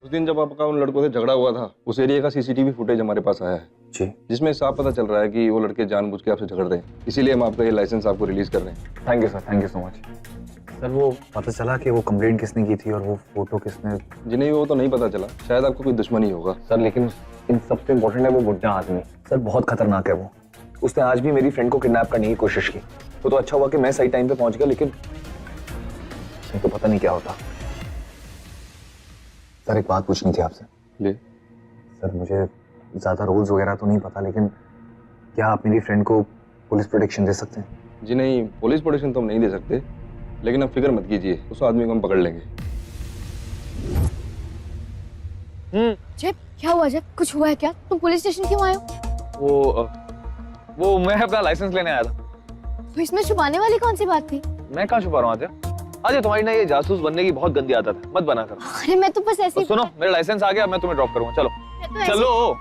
उस दिन जब आपका उन लड़कों से झगड़ा हुआ था, उस एरिया का सीसीटीवी फुटेज हमारे पास आया है जी, जिसमें साफ पता चल रहा है कि वो लड़के जानबूझ के आपसे झगड़ रहे हैं। इसीलिए हम आपका ये लाइसेंस आपको रिलीज कर रहे हैं। Thank you sir, thank you so much. Sir वो पता चला कि वो कंप्लेंट किसने की थी और वो फोटो किसने? जिन्हें वो तो नहीं पता चला, शायद आपको कोई दुश्मनी होगा। सर लेकिन इन सबसे इम्पोर्टेंट है वो बुड्ढा आदमी। सर बहुत खतरनाक है वो। उसने आज भी मेरी फ्रेंड को किडनैप करने की कोशिश की। तो अच्छा हुआ कि मैं सही टाइम पे पहुंच गया, लेकिन तो पता नहीं क्या होता। सर एक बात पूछनी थी आपसे। जी सर मुझे ज्यादा रूल्स वगैरह तो नहीं पता, लेकिन क्या आप मेरी फ्रेंड को पुलिस प्रोटेक्शन दे सकते हैं? जी नहीं, पुलिस प्रोटेक्शन तो हम नहीं दे सकते, लेकिन आप फिक्र मत कीजिए, उस आदमी को हम पकड़ लेंगे। जब क्या हुआ? जब कुछ हुआ है क्या? तुम पुलिस स्टेशन क्यों आए हो? वो मैं अपना लाइसेंस लेने आया था। तो इसमें छुपाने वाली कौन सी बात थी? मैं कहाँ छुपा रहा हूँ आद्या? आद्या तुम्हारी ना ये जासूस बनने की बहुत गंदी आदत है, मत बना कर। अरे मैं तो बस ऐसे ही... सुनो, मेरा लाइसेंस आ गया, मैं तुम्हें ड्रॉप करूंगा। चलो मैं तो ऐसे- चलो।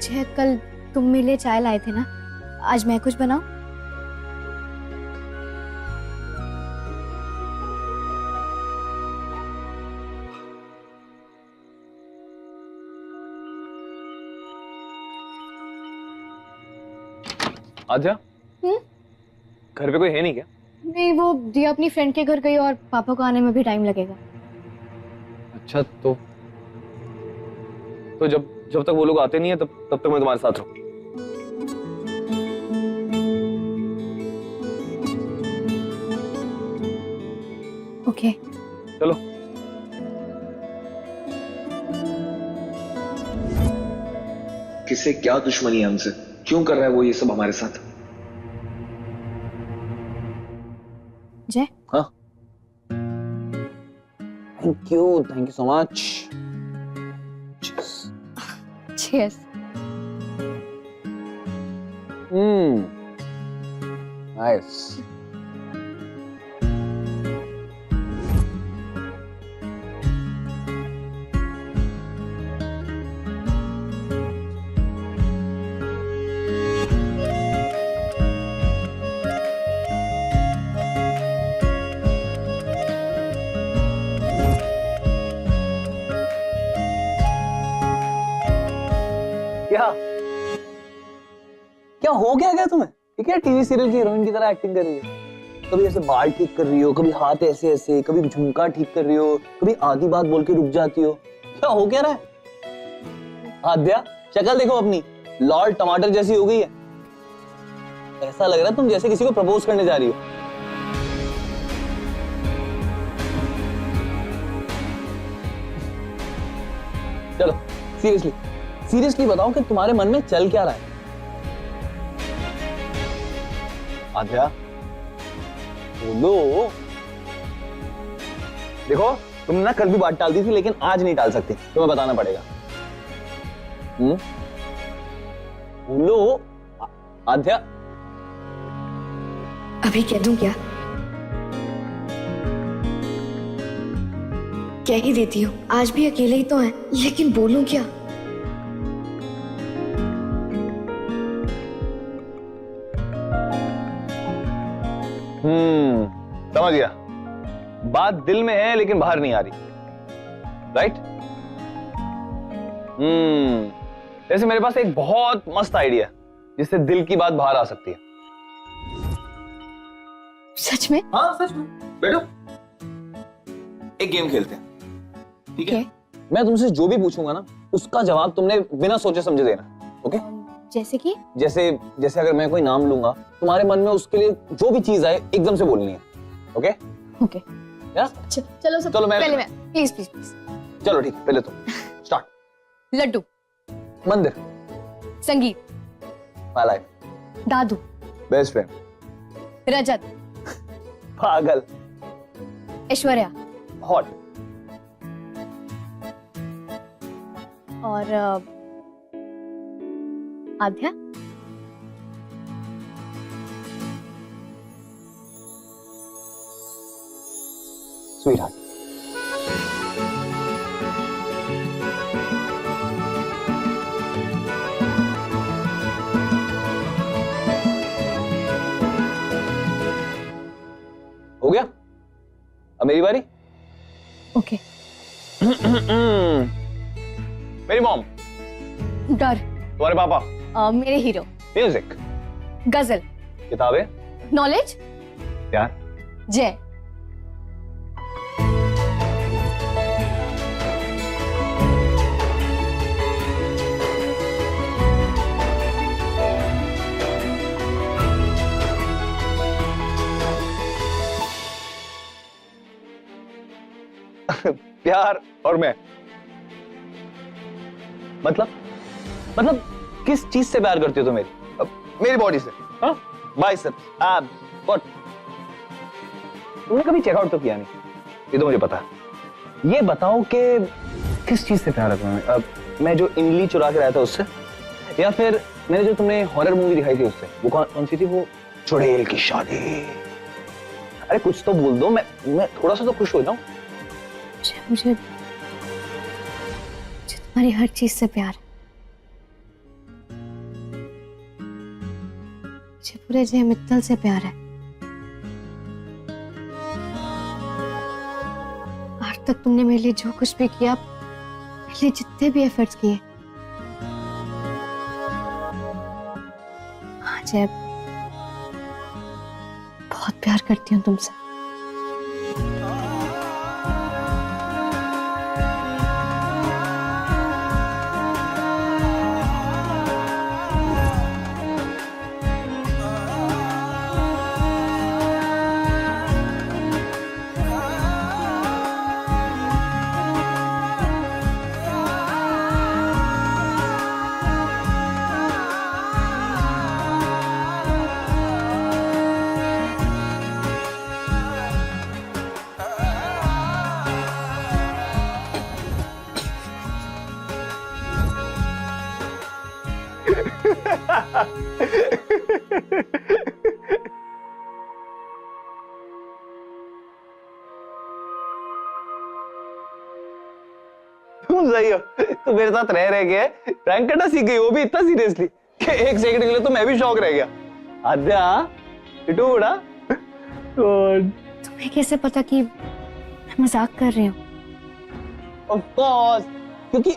जय, कल तुम मेरे लिए चाय लाए थे ना, आज मैं कुछ बनाऊं? आद्या घर पे कोई है नहीं क्या? नहीं, वो दिया अपनी फ्रेंड के घर गई और पापा को आने में भी टाइम लगेगा। अच्छा तो जब जब तक वो लोग आते नहीं है तब तक मैं तुम्हारे साथ रहूं। ओके। चलो। किससे क्या दुश्मनी है हमसे? क्यों कर रहा है वो ये सब हमारे साथ? जय, हाँ thank you so much. Cheers. Nice. क्या क्या हो गया तुम्हें? ये क्या टीवी सीरियल की हीरोइन की तरह एक्टिंग कर रही है? कभी ऐसे बाल ठीक कर रही हो, कभी हाथ ऐसे ऐसे, कभी झुमका ठीक कर रही हो, कभी आधी बात बोल के रुक जाती हो। क्या हो क्या रहा है? आद्या शक्ल देखो अपनी, लॉर्ड टमाटर जैसी हो गई है। ऐसा लग रहा है तुम जैसे किसी को प्रपोज करने जा रही हो। चलो सीरियसली बताओ कि तुम्हारे मन में चल क्या रहा है? आद्या बोलो। देखो तुमने ना कल भी बात टाल दी थी, लेकिन आज नहीं टाल सकती, तुम्हें बताना पड़ेगा। बोलो आद्या। अभी कह दूं क्या? कह ही देती हूँ, आज भी अकेले ही तो हैं, लेकिन बोलूं क्या? समझ गया। बात दिल में है लेकिन बाहर नहीं आ रही, राइट? जैसे मेरे पास एक बहुत मस्त आइडिया है जिससे दिल की बात बाहर आ सकती है। सच में? हाँ सच में। बैठो, एक गेम खेलते हैं, ठीक है? मैं तुमसे जो भी पूछूंगा ना, उसका जवाब तुमने बिना सोचे समझे देना। ओके? जैसे कि? जैसे अगर मैं कोई नाम लूंगा, तुम्हारे मन में उसके लिए जो भी चीज आए एकदम से बोलनी है। ओके? ओके। चलो सब चलो पहले मैं, प्लीज। चलो ठीक है, पहले तुम स्टार्ट। लड्डू। मंदिर। संगीत। My life. दादू। Best friend. रजत। पागल। ऐश्वर्या। हॉट। और आद्या। Sweet heart. हो गया? अब मेरी बारी। ओके। मेरी मॉम। डर। तुम्हारे पापा। मेरे हीरो। म्यूजिक। गजल। किताबें। नॉलेज। प्यार। जय। प्यार और मैं। मतलब किस चीज से प्यार करती हो तुम मेरी? मेरी बॉडी से। हाँ? Biceps, abs, what? तुमने कभी चेकआउट तो किया नहीं, ये तो मुझे पता है। ये बताओ कि किस चीज से प्यार रखना है? मैं जो इमली चुरा के लाया था उससे, या फिर मैंने जो तुमने हॉरर मूवी दिखाई थी उससे? वो कौन सी थी? वो चुड़ैल की शादी। अरे कुछ तो बोल दो, मैं थोड़ा सा तो खुश हो जाऊं। मुझे तुम्हारी हर चीज से प्यार है। मुझे पूरे जय मित्तल से प्यार है। आज तक तुमने मेरे लिए जो कुछ भी किया, मेरे लिए जितने भी एफर्ट्स किए, हाँ जय, बहुत प्यार करती हूँ तुमसे। तुम सही हो, तुम मेरे साथ रह के प्रैंक करना सीख गई, वो भी इतना सीरियसली कि एक सेकंड के लिए तो मैं भी शॉक रह गया। आद्या, इटू बड़ा। तुम्हें कैसे पता कि मैं मजाक कर रही हूँ? ऑफ कोर्स, क्योंकि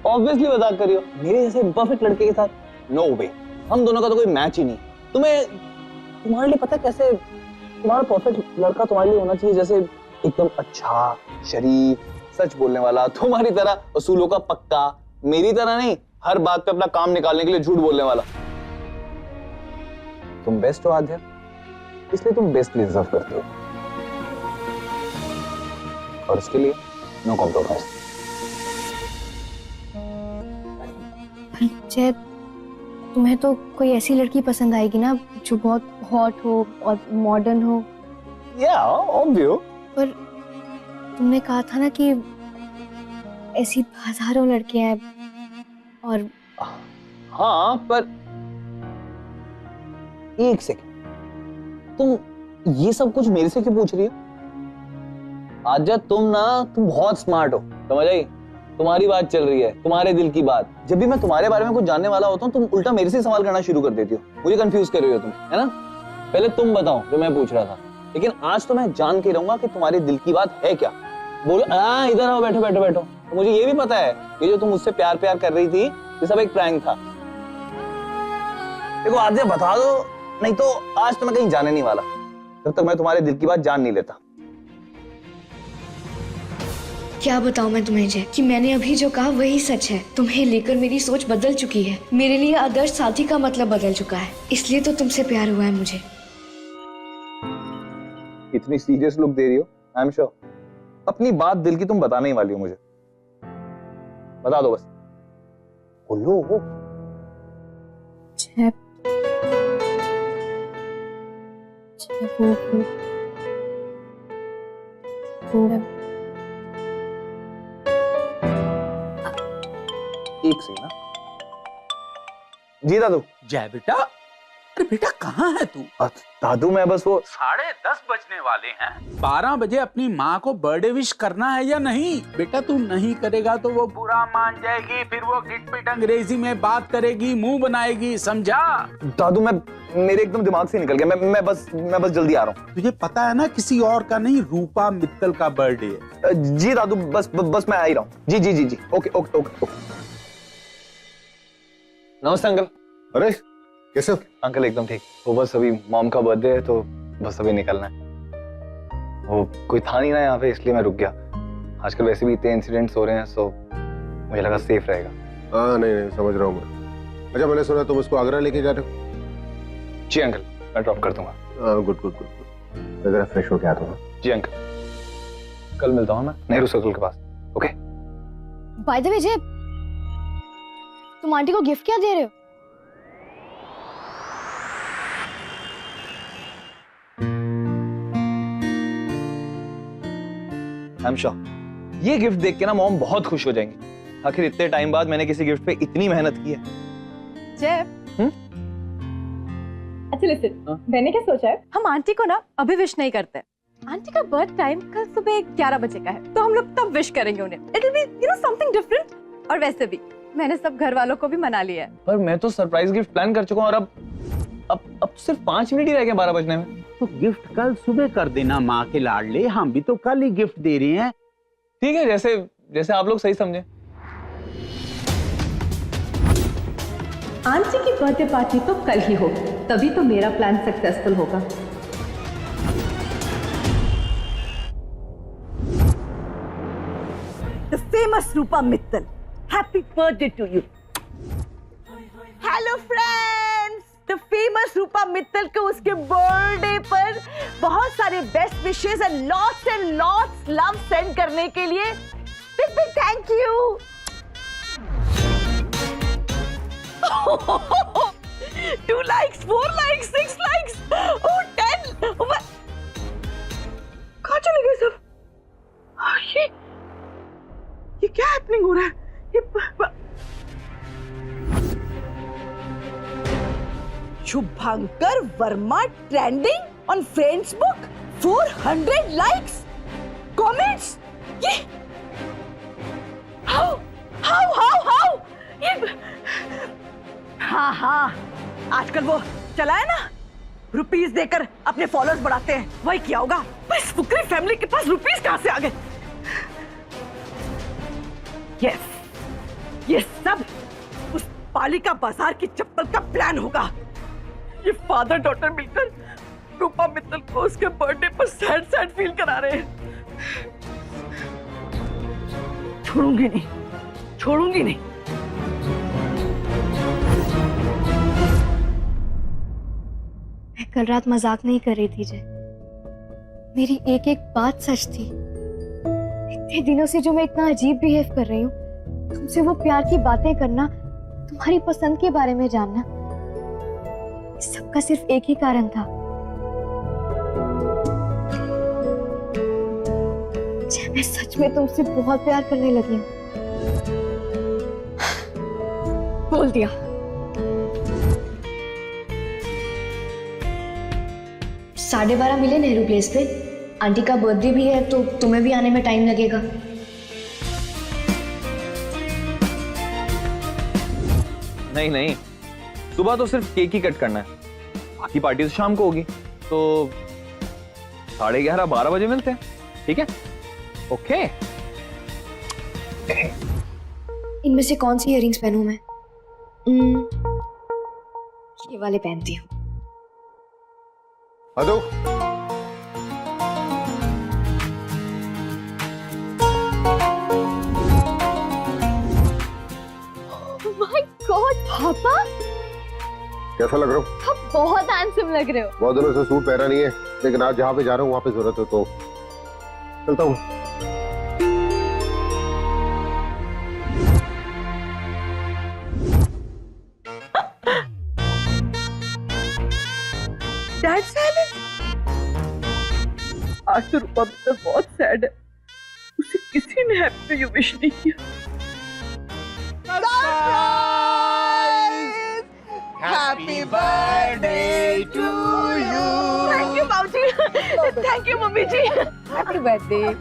ऑब्वियसली मजाक कर रही हो। मेरे जैसे परफेक्ट लड़के के साथ नो वे, हम दोनों का तो कोई मैच ही नहीं। तुम्हारे लिए पता है कैसे तुम्हारा परफेक्ट लड़का तुम्हारे लिए होना चाहिए? जैसे एकदम अच्छा, शरीफ, सच बोलने वाला, तुम्हारी तरह असूलों का पक्का, मेरी तरह नहीं हर बात पे अपना काम निकालने के लिए झूठ बोलने वाला। तुम बेस्ट हो आद्या, इसलिए तुम बेस्ट डिजर्व करते हो, और उसके लिए नो कॉम्प्रोमाइज। जय, तुम्हें तो कोई ऐसी लड़की पसंद आएगी ना जो बहुत हॉट हो और मॉडर्न हो। या ऑब्वियस। पर तुमने कहा था ना कि ऐसी हजारों लड़कियां हैं, और हाँ, पर एक सेकंड, तुम ये सब कुछ मेरे से क्यों पूछ रही हो? आजा, तुम बहुत स्मार्ट हो, समझ आई? तुम्हारी बात चल रही है, तुम्हारे दिल की बात। जब भी मैं तुम्हारे बारे में कुछ जानने वाला होता हूँ, तुम उल्टा मेरे से सवाल करना शुरू कर देती हो, मुझे कंफ्यूज कर रही हो तुम, है ना? पहले तुम बताओ जो मैं पूछ रहा था, लेकिन आज तो मैं जान के रहूंगा कि तुम्हारे दिल की बात है क्या। बोलो। इधर आओ, बैठो बैठो बैठो। तो मुझे ये भी पता है, ये जो तुम मुझसे प्यार कर रही थी, ये सब एक प्रैंक था। देखो आद्या, बता दो, नहीं तो आज तो मैं कहीं जाने नहीं वाला जब तक मैं तुम्हारे दिल की बात जान नहीं लेता। क्या बताऊं मैं तुम्हें जय कि मैंने अभी जो कहा वही सच है। तुम्हें लेकर मेरी सोच बदल चुकी है। मेरे लिए आदर्श साथी का मतलब बदल चुका है, इसलिए तो तुमसे प्यार हुआ है मुझे। इतनी सीरियस लुक दे रही हो, आई एम श्योर अपनी बात दिल की तुम बताने ही वाली हो मुझे। बता दो बस, बोलो। जय, एक सेकंड। जीता तू? जय बेटा, अरे बेटा कहाँ है तू? दादू मैं बस वो 10:30 बजने वाले हैं। 12 बजे अपनी माँ को बर्थडे विश करना है या नहीं? बेटा तू नहीं करेगा तो वो बुरा मान जाएगी, फिर वो गिटपिट अंग्रेजी में बात करेगी, मुंह बनाएगी, समझा? दादू मैं मेरे एकदम दिमाग से निकल गया। मैं बस जल्दी आ रहा हूँ। तुझे पता है ना किसी और का नहीं, रूपा मित्तल का बर्थडे है। जी दादू बस मैं आ ही रहा हूँ। जी ओके। नमस्ते अंकल। अरे कैसे हो? अंकल एकदम ठीक। वो बस अभी मॉम का बर्थडे है तो बस अभी निकलना है। वो कोई था नहीं ना यहाँ पे, इसलिए मैं रुक गया। आजकल वैसे भी इतने इंसिडेंट्स हो रहे हैं, सो मुझे लगा सेफ रहेगा। हाँ नहीं समझ रहा हूँ मैं। अच्छा मैंने सुना तुम उसको आगरा लेके जा रहे हो? जी अंकल मैं ड्रॉप कर दूंगा। गुड मैं जरा फ्रेश होके आता हूँ। जी अंकल कल मिलता हूँ मैं नेहरू सर्कल के पास। ओके बाय द वे जे, तुम आंटी को गिफ्ट क्या दे रहे हो? आई एम श्योर ये गिफ्ट देख के ना मॉम बहुत खुश हो जाएंगी। आखिर इतने टाइम बाद मैंने किसी गिफ्ट पे इतनी मेहनत की है। अच्छा लिसन, मैंने क्या सोचा है, हम आंटी को ना अभी विश नहीं करते। आंटी का बर्थ टाइम कल सुबह 11 बजे का है, तो हम लोग तब विश करेंगे उन्हें। It will be you know something different. और वैसे भी मैंने सब घर वालों को भी मना लिया है। पर मैं तो सरप्राइज गिफ्ट प्लान कर चुका हूँ और अब सिर्फ 5 मिनट ही रह गए 12 बजने में। तो गिफ्ट कल सुबह कर देना माँ के लाडले, हम भी तो कल ही गिफ्ट दे रहे हैं। ठीक है, जैसे आप लोग सही समझे। आंटी की बर्थडे पार्टी तो कल ही होगी, तभी तो मेरा प्लान सक्सेसफुल होगा। The famous Rupa Mittal. Happy birthday to you. Hello friends. The famous Rupa Mittal को उसके बर्थडे पर बहुत सारे best wishes and lots love send करने के लिए big thank you. 2 likes, 4 likes, 6 likes, 10. कहाँ चले गए सब? ये क्या हैपनिंग हो रहा है? Shubhankar Verma trending on Facebook, 400 likes, comments. ये हाउ ये हाँ आजकल वो चला है ना, रुपीस देकर अपने फॉलोअर्स बढ़ाते हैं, वही किया होगा। पर इस फुकरी फैमिली के पास रुपीस कहाँ से आ गए? यस, ये सब उस पालिका बाजार की चप्पल का प्लान होगा। ये फादर डॉटर मिलकर रूपा मित्तल को उसके बर्थडे पर सैड फील करा रहे हैं। छोड़ूंगी नहीं। मैं कल रात मजाक नहीं कर रही थी जय, मेरी एक एक बात सच थी। इतने दिनों से जो मैं इतना अजीब बिहेव कर रही हूँ, तुमसे वो प्यार की बातें करना, तुम्हारी पसंद के बारे में जानना, इस सबका सिर्फ एक ही कारण था। जय मैं सच में तुमसे बहुत प्यार करने लगी हूँ। बोल दिया। साढ़े 12 मिले नेहरू प्लेस पे। आंटी का बर्थडे भी है तो तुम्हें भी आने में टाइम लगेगा। नहीं, सुबह तो सिर्फ केक ही कट करना है, बाकी पार्टी तो शाम को होगी। तो 11:30 12 बजे मिलते हैं, ठीक है? ओके। इनमें से कौन सी इयररिंग्स पहनूं मैं? ये वाले पहनती हूँ। हेलो माय गॉड पापा, कैसा लग रहा हूँ? आप बहुत हैंडसम लग रहे हो। बहुत दिनों से सूट पहना नहीं है, लेकिन आज जहाँ पे जा रहा हूँ वहाँ पे जरूरत है तो चलता हूँ। Dad silent? आज तो रूपा मित्तल बहुत सैड है, उसे किसी ने हैप्पी यू विश नहीं किया। Happy birthday to you. Thank you बाबूजी, थैंक यू मम्मी जी। Happy birthday.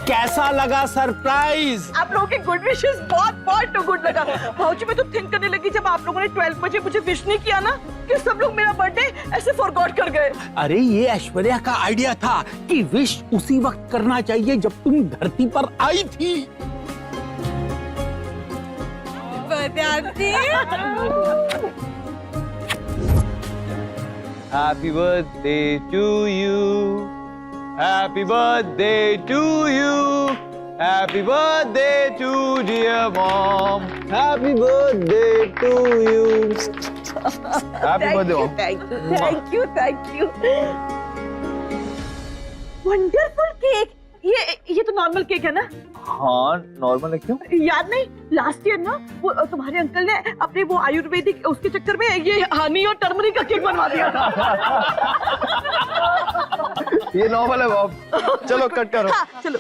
कैसा लगा सरप्राइज? आप लोगों के गुड विशेस बहुत टू गुड लगा। भाऊजी मैं तो थिंक करने लगी जब आप लोगों ने 12 बजे मुझे विश नहीं किया ना कि सब लोग मेरा बर्थडे ऐसे फॉरगॉट कर गए। अरे ये ऐश्वर्या का आइडिया था कि विश उसी वक्त करना चाहिए जब तुम धरती पर आई थी। Happy birthday to you. Happy birthday to you. Happy birthday to dear mom. Happy birthday to you. Happy birthday mom. Thank you. Wonderful cake. ये तो नॉर्मल केक है ना? हाँ नॉर्मल है। क्यों याद नहीं लास्ट ईयर ना वो तुम्हारे अंकल ने अपने वो आयुर्वेदिक उसके चक्कर में ये हनी और टर्मरिक का केक बनवा दिया था। ये नॉर्मल है मॉम। चलो कट करो। हाँ, चलो।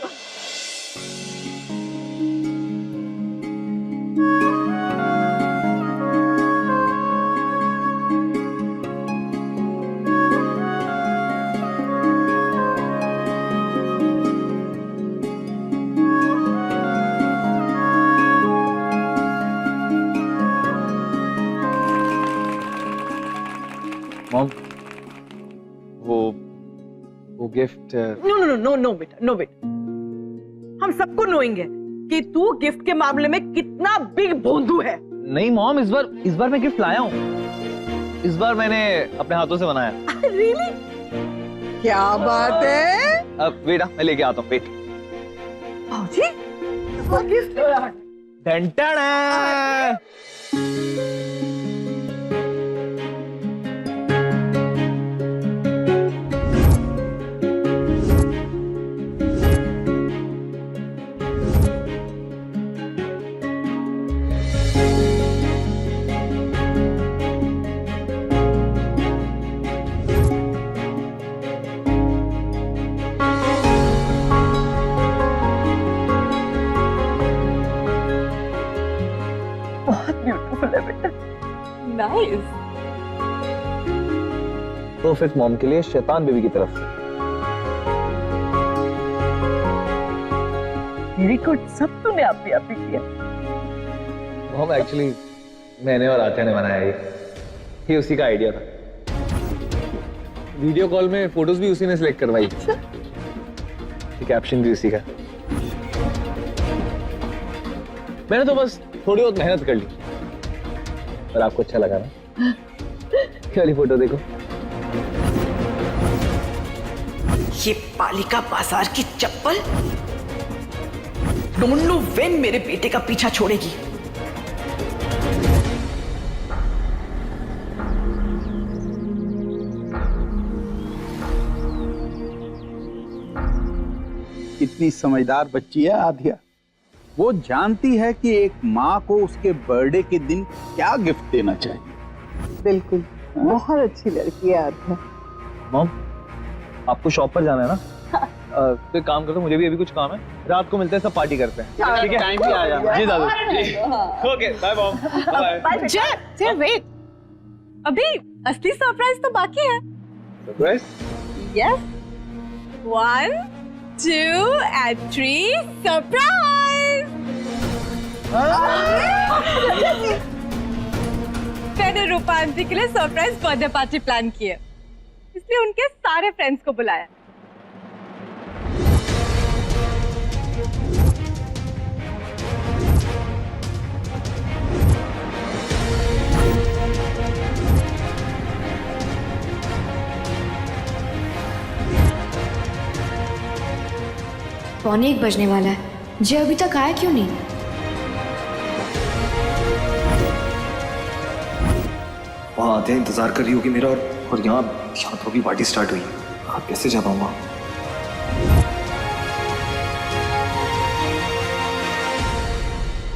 मॉम वो गिफ्ट नो बेटा। हम सबको नोइंग है कि तू गिफ्ट के मामले में कितना बिग भोंदू है। नहीं मॉम, इस बार मैं गिफ्ट लाया हूँ। इस बार मैंने अपने हाथों से बनाया। रियली? क्या बात है? अब वेट, मैं लेके आता हूँ। वेट। भाऊजी वो गिफ्ट। टन बहुत ब्यूटीफुल है बेटा। नाइस। परफेक्ट मॉम के लिए शैतान बेबी की तरफ से। वेरी गुड, सब तूने आप ही किया। मॉम एक्चुअली मैंने और आत्या ने बनाया ये उसी का आइडिया था। वीडियो कॉल में फोटोज भी उसी ने सिलेक्ट करवाई। कैप्शन भी उसी का। मैंने तो बस थोड़ी बहुत मेहनत कर ली, पर आपको अच्छा लगा ना? ये वाली फोटो देखो। ये पालिका बाजार की चप्पल डोंट नो व्हेन मेरे बेटे का पीछा छोड़ेगी। कितनी समझदार बच्ची है आध्या। वो जानती है कि एक माँ को उसके बर्थडे के दिन क्या गिफ्ट देना चाहिए। बिल्कुल, बहुत अच्छी लड़की है आध्या। मॉम आपको शॉप पर जाना है ना? तो एक काम करो, मुझे भी अभी कुछ काम है। रात को मिलते हैं, सब पार्टी करते हैं। ठीक है? टाइम भी आ जाना। जी दादू जी। Okay bye mom. Bye. Jai wait, अभी असली सरप्राइज तो बाकी है। सरप्राइज? यस। 1 2 and 3 surprise. मैंने रूपा आंटी के लिए सरप्राइज बर्थडे पार्टी प्लान की है, इसलिए उनके सारे फ्रेंड्स को बुलाया। पौने 1 बजने वाला है, जय अभी तक आया क्यों नहीं? वहाँ आते इंतजार कर रही होगी मेरा, और यहाँ तो अभी पार्टी स्टार्ट हुई। आप कैसे जा पाऊंगा?